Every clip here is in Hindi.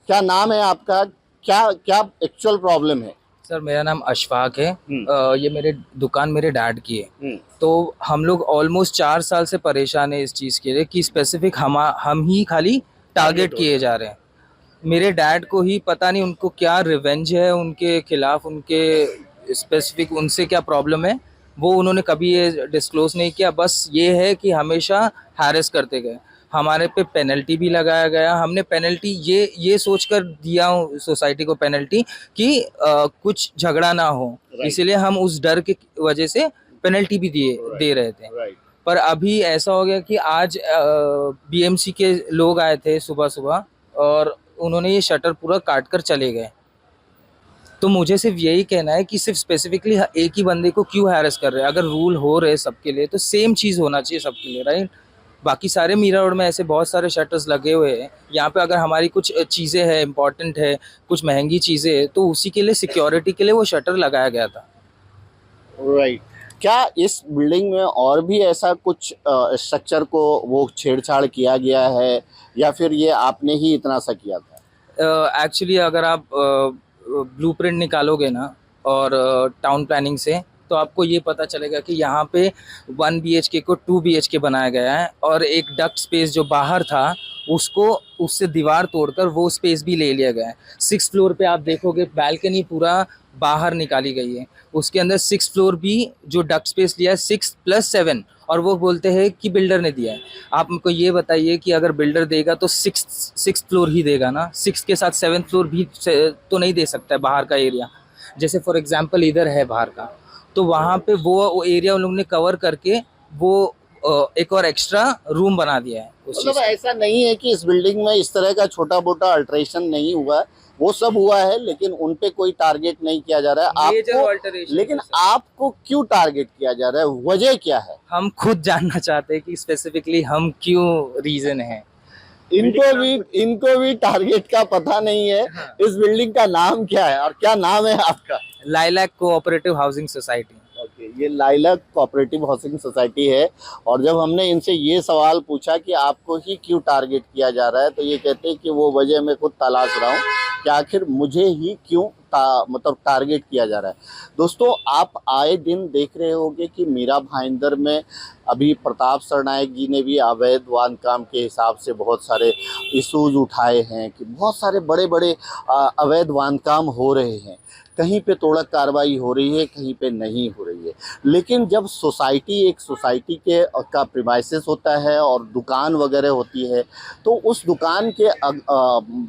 क्या नाम है आपका? क्या क्या एक्चुअल प्रॉब्लम है? सर मेरा नाम अशफाक है। ये मेरे दुकान मेरे डैड की है। तो हम लोग ऑलमोस्ट 4 साल से परेशान है इस चीज़ के लिए कि स्पेसिफिक हम ही खाली टारगेट किए जा रहे हैं। मेरे डैड को ही पता नहीं उनको क्या रिवेंज है उनके खिलाफ, उनके स्पेसिफिक उनसे क्या प्रॉब्लम है वो उन्होंने कभी ये डिस्क्लोज नहीं किया। बस ये है कि हमेशा हैरेस करते गए। हमारे पे पेनल्टी भी लगाया गया। हमने पेनल्टी ये सोचकर दिया सोसाइटी को पेनल्टी कि कुछ झगड़ा ना हो, इसीलिए हम उस डर की वजह से पेनल्टी भी दे रहे थे। पर अभी ऐसा हो गया कि आज बीएमसी के लोग आए थे सुबह सुबह और उन्होंने ये शटर पूरा काट कर चले गए। तो मुझे सिर्फ यही कहना है कि सिर्फ स्पेसिफिकली एक ही बंदे को क्यों हैरेस कर रहे हैं। अगर रूल हो रहे सबके लिए तो सेम चीज़ होना चाहिए सबके लिए, राइट। बाकी सारे मीरा रोड में ऐसे बहुत सारे शटर्स लगे हुए हैं। यहाँ पे अगर हमारी कुछ चीज़ें हैं, इंपॉर्टेंट है, कुछ महंगी चीज़ें हैं, तो उसी के लिए सिक्योरिटी के लिए वो शटर लगाया गया था। राइट। क्या इस बिल्डिंग में और भी ऐसा कुछ स्ट्रक्चर को वो छेड़छाड़ किया गया है, या फिर ये आपने ही इतना सा किया था? एक्चुअली अगर आप ब्लूप्रिंट निकालोगे ना और टाउन प्लानिंग से, तो आपको ये पता चलेगा कि यहाँ पे 1 BHK को 2 BHK बनाया गया है और एक डक्ट स्पेस जो बाहर था उसको उससे दीवार तोड़कर वो स्पेस भी ले लिया गया है। 6th फ्लोर पे आप देखोगे बैल्कनी पूरा बाहर निकाली गई है। उसके अंदर 6th फ्लोर भी जो डक्ट स्पेस लिया है 6+7, और वो बोलते हैं कि बिल्डर ने दिया है। आप हमको ये बताइए कि अगर बिल्डर देगा तो 6th फ्लोर ही देगा ना, 6 के साथ 7th फ्लोर भी तो नहीं दे सकता है बाहर का एरिया। जैसे फॉर एग्जांपल इधर है बाहर का, तो वहाँ पे वो एरिया उन लोगों ने कवर करके वो एक और एक्स्ट्रा रूम बना दिया है उस मतलब चीज़ का। ऐसा नहीं है कि इस बिल्डिंग में इस तरह का छोटा मोटा अल्ट्रेशन नहीं हुआ है, वो सब हुआ है, लेकिन उन पे कोई टारगेट नहीं किया जा रहा है मेजर आपको। ऑल्टरेशन। लेकिन आपको क्यों टारगेट किया जा रहा है, वजह क्या है? हम खुद जानना चाहते हैं कि स्पेसिफिकली हम क्यों रीजन है। इनको भी टारगेट का पता नहीं है। हाँ। इस बिल्डिंग का नाम क्या है और क्या नाम है आपका? Lilac cooperative housing society. Okay, ये लाइलैक कोऑपरेटिव हाउसिंग सोसाइटी है। और जब हमने इनसे ये सवाल पूछा कि आपको ही क्यों टारगेट किया जा रहा है, तो ये कहते हैं कि वो वजह मैं खुद तलाश रहा हूँ कि आखिर मुझे ही क्यों मतलब टारगेट किया जा रहा है। दोस्तों, आप आए दिन देख रहे होंगे कि मीरा भाईंदर में अभी प्रताप सरनायक जी ने भी अवैध बांधकाम के हिसाब से बहुत सारे इश्यूज उठाए हैं कि बहुत सारे बड़े बड़े अवैध बांधकाम हो रहे हैं। कहीं पे तोड़क कार्रवाई हो रही है, कहीं पे नहीं हो रही है। लेकिन जब सोसाइटी एक सोसाइटी के का प्रीमाइसेस होता है और दुकान वगैरह होती है, तो उस दुकान के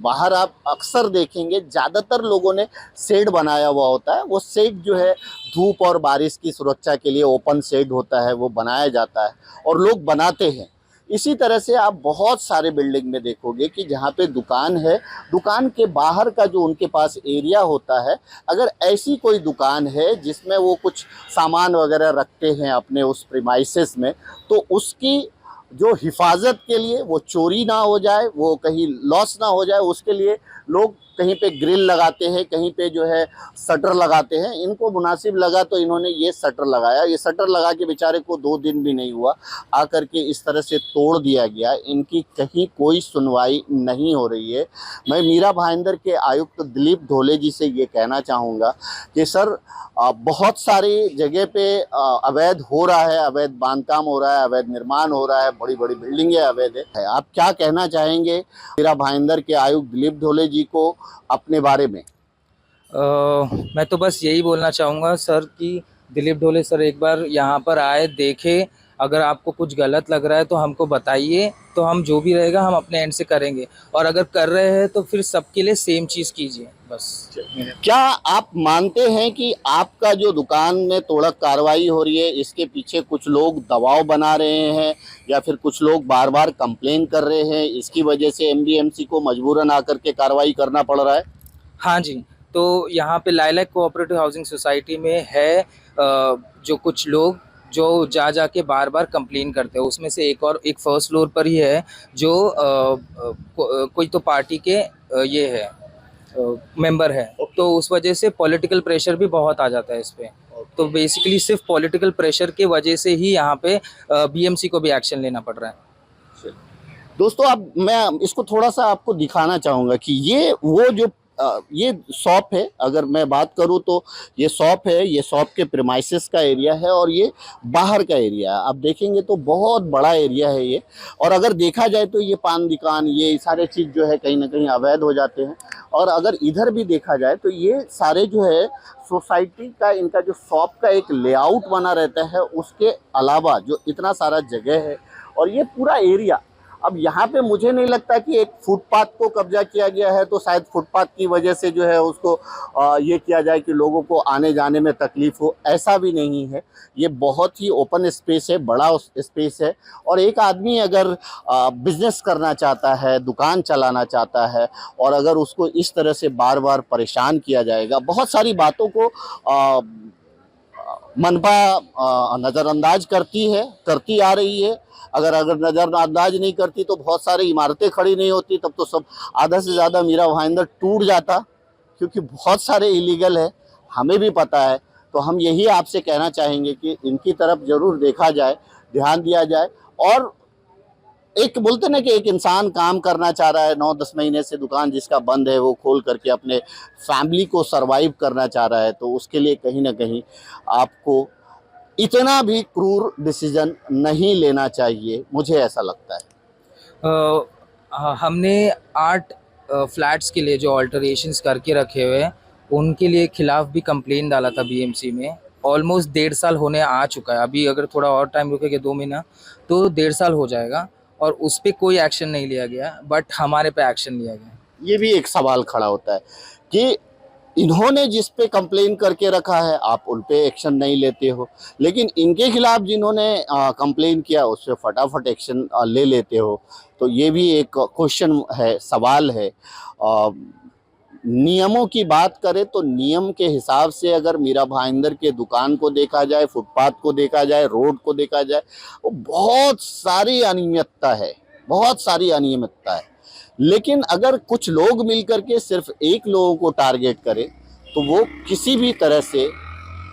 बाहर आप अक्सर देखेंगे ज़्यादातर लोगों ने शेड बनाया हुआ होता है। वो शेड जो है धूप और बारिश की सुरक्षा के लिए ओपन शेड होता है, वो बनाया जाता है और लोग बनाते हैं। इसी तरह से आप बहुत सारे बिल्डिंग में देखोगे कि जहाँ पे दुकान है, दुकान के बाहर का जो उनके पास एरिया होता है, अगर ऐसी कोई दुकान है जिसमें वो कुछ सामान वगैरह रखते हैं अपने उस प्रीमाइसेस में, तो उसकी जो हिफाजत के लिए, वो चोरी ना हो जाए, वो कहीं लॉस ना हो जाए, उसके लिए लोग कहीं पे ग्रिल लगाते हैं, कहीं पे जो है शटर लगाते हैं। इनको मुनासिब लगा तो इन्होंने ये शटर लगाया। ये शटर लगा के बेचारे को 2 दिन भी नहीं हुआ, आकर के इस तरह से तोड़ दिया गया। इनकी कहीं कोई सुनवाई नहीं हो रही है। मैं मीरा भाईंदर के आयुक्त दिलीप ढोले जी से ये कहना चाहूँगा कि सर, बहुत सारी जगह पे अवैध हो रहा है, अवैध बांधकाम हो रहा है, अवैध निर्माण हो रहा है, बड़ी बड़ी बिल्डिंगें अवैध है। आप क्या कहना चाहेंगे मीरा भाईंदर के आयुक्त दिलीप ढोले जी को अपने बारे में? मैं तो बस यही बोलना चाहूँगा सर कि दिलीप ढोले सर एक बार यहाँ पर आए, देखे। अगर आपको कुछ गलत लग रहा है तो हमको बताइए, तो हम जो भी रहेगा हम अपने एंड से करेंगे। और अगर कर रहे हैं तो फिर सबके लिए सेम चीज़ कीजिए बस। क्या आप मानते हैं कि आपका जो दुकान में तोड़क कार्रवाई हो रही है, इसके पीछे कुछ लोग दबाव बना रहे हैं, या फिर कुछ लोग बार बार कंप्लेन कर रहे हैं, इसकी वजह से एमबीएमसी को मजबूरन आकर के कार्रवाई करना पड़ रहा है? हाँ जी। तो यहाँ पे लाइलैक कोऑपरेटिव हाउसिंग सोसाइटी में है जो कुछ लोग जो जा के बार बार कंप्लेन करते हैं। उसमें से एक फर्स्ट फ्लोर पर ही है जो कोई तो पार्टी के ये है मेंबर है। तो उस वजह से पॉलिटिकल प्रेशर भी बहुत आ जाता है इस पे। तो बेसिकली सिर्फ पॉलिटिकल प्रेशर के वजह से ही यहाँ पे बीएमसी को भी एक्शन लेना पड़ रहा है। दोस्तों अब मैं इसको थोड़ा सा आपको दिखाना चाहूँगा कि ये वो जो ये शॉप है, अगर मैं बात करूँ तो ये शॉप है, ये शॉप के प्रीमाइसेस का एरिया है और ये बाहर का एरिया है। आप देखेंगे तो बहुत बड़ा एरिया है ये, और अगर देखा जाए तो ये पान दुकान, ये सारे चीज़ जो है कहीं ना कहीं अवैध हो जाते हैं। और अगर इधर भी देखा जाए तो ये सारे जो है सोसाइटी का, इनका जो शॉप का एक लेआउट बना रहता है, उसके अलावा जो इतना सारा जगह है और ये पूरा एरिया, अब यहाँ पे मुझे नहीं लगता कि एक फुटपाथ को कब्जा किया गया है तो शायद फुटपाथ की वजह से जो है उसको ये किया जाए कि लोगों को आने जाने में तकलीफ हो, ऐसा भी नहीं है। ये बहुत ही ओपन स्पेस है, बड़ा स्पेस है, और एक आदमी अगर बिजनेस करना चाहता है, दुकान चलाना चाहता है, और अगर उसको इस तरह से बार बार परेशान किया जाएगा, बहुत सारी बातों को मनपा नज़रअंदाज करती आ रही है। अगर नज़रअंदाज नहीं करती तो बहुत सारी इमारतें खड़ी नहीं होती, तब तो सब आधा से ज़्यादा मीरा भाईंदर टूट जाता, क्योंकि बहुत सारे इलीगल है, हमें भी पता है। तो हम यही आपसे कहना चाहेंगे कि इनकी तरफ ज़रूर देखा जाए, ध्यान दिया जाए। और एक बोलते ना कि एक इंसान काम करना चाह रहा है, 9-10 महीने से दुकान जिसका बंद है वो खोल करके अपने फैमिली को सरवाइव करना चाह रहा है, तो उसके लिए कहीं ना कहीं आपको इतना भी क्रूर डिसीजन नहीं लेना चाहिए, मुझे ऐसा लगता है। हमने 8 फ्लैट्स के लिए जो ऑल्टरेशंस करके रखे हुए हैं उनके लिए खिलाफ भी कंप्लेन डाला था बीएमसी में। ऑलमोस्ट 1.5 साल होने आ चुका है, अभी अगर थोड़ा और टाइम रुकेगा 2 महीना तो 1.5 साल हो जाएगा, और उस पर कोई एक्शन नहीं लिया गया, बट हमारे पे एक्शन लिया गया। ये भी एक सवाल खड़ा होता है कि इन्होंने जिस पे कंप्लेन करके रखा है आप उन पे एक्शन नहीं लेते हो, लेकिन इनके खिलाफ जिन्होंने कंप्लेन किया उस पर फटाफट एक्शन ले लेते हो। तो ये भी एक क्वेश्चन है, सवाल है। नियमों की बात करें तो नियम के हिसाब से अगर मीरा भाईंदर के दुकान को देखा जाए, फुटपाथ को देखा जाए, रोड को देखा जाए, वो बहुत सारी अनियमितता है, बहुत सारी अनियमितता है। लेकिन अगर कुछ लोग मिलकर के सिर्फ एक लोगों को टारगेट करें तो वो किसी भी तरह से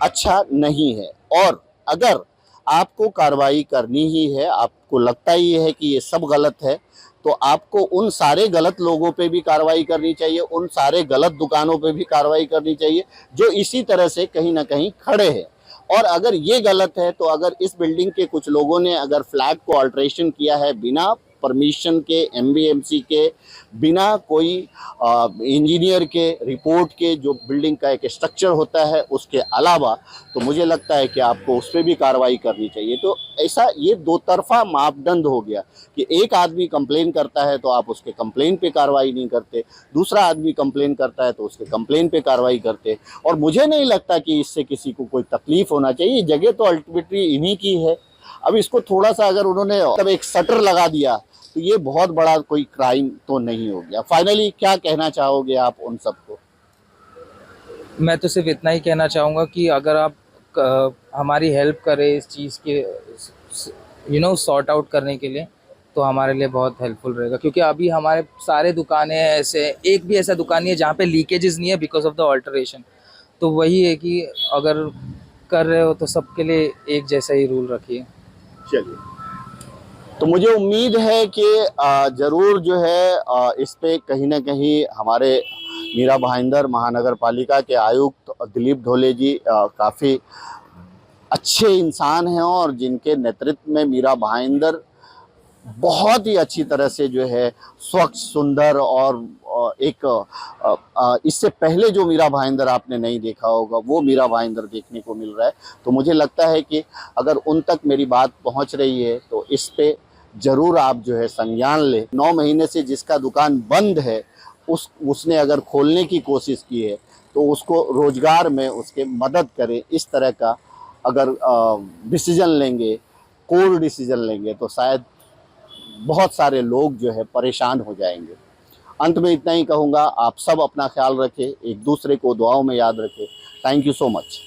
अच्छा नहीं है। और अगर आपको कार्रवाई करनी ही है, आपको लगता ही है कि ये सब गलत है, तो आपको उन सारे गलत लोगों पे भी कार्रवाई करनी चाहिए, उन सारे गलत दुकानों पे भी कार्रवाई करनी चाहिए जो इसी तरह से कहीं ना कहीं खड़े हैं। और अगर ये गलत है तो अगर इस बिल्डिंग के कुछ लोगों ने अगर फ्लैट को अल्ट्रेशन किया है बिना परमिशन के, एमबीएमसी के, बिना कोई इंजीनियर के रिपोर्ट के, जो बिल्डिंग का एक स्ट्रक्चर होता है उसके अलावा, तो मुझे लगता है कि आपको उस पर भी कार्रवाई करनी चाहिए। तो ऐसा ये दो तरफा मापदंड हो गया कि एक आदमी कंप्लेन करता है तो आप उसके कंप्लेन पे कार्रवाई नहीं करते, दूसरा आदमी कंप्लेन करता है तो उसके कंप्लेन पे कार्रवाई करते। और मुझे नहीं लगता कि इससे किसी को कोई तकलीफ होना चाहिए, जगह तो अल्टीमेटली इन्हीं की है। अब इसको थोड़ा सा अगर उन्होंने तब एक शटर लगा दिया तो ये बहुत बड़ा कोई क्राइम तो नहीं हो गया। फाइनली क्या कहना चाहोगे आप उन सबको? मैं तो सिर्फ इतना ही कहना चाहूँगा कि अगर आप हमारी हेल्प करें इस चीज़ के सॉर्ट आउट करने के लिए, तो हमारे लिए बहुत हेल्पफुल रहेगा। क्योंकि अभी हमारे सारे दुकानें ऐसे, एक भी ऐसा दुकान नहीं है जहाँ पे लीकेजेस नहीं है बिकॉज ऑफ द ऑल्टरेशन। तो वही है कि अगर कर रहे हो तो सबके लिए एक जैसा ही रूल रखिए। चलिए, तो मुझे उम्मीद है कि ज़रूर जो है इस पे कहीं ना कहीं हमारे मीरा भाईंदर महानगर पालिका के आयुक्त दिलीप ढोले जी काफ़ी अच्छे इंसान हैं, और जिनके नेतृत्व में मीरा भाईंदर बहुत ही अच्छी तरह से जो है स्वच्छ, सुंदर, और एक इससे पहले जो मीरा भाईंदर आपने नहीं देखा होगा वो मीरा भाईंदर देखने को मिल रहा है। तो मुझे लगता है कि अगर उन तक मेरी बात पहुंच रही है तो इस पे ज़रूर आप जो है संज्ञान लें। 9 महीने से जिसका दुकान बंद है उसने अगर खोलने की कोशिश की है तो उसको रोज़गार में उसके मदद करें। इस तरह का अगर डिसीज़न लेंगे, कोर डिसीज़न लेंगे, तो शायद बहुत सारे लोग जो है परेशान हो जाएंगे। अंत में इतना ही कहूँगा, आप सब अपना ख्याल रखें, एक दूसरे को दुआओं में याद रखें। Thank you so much.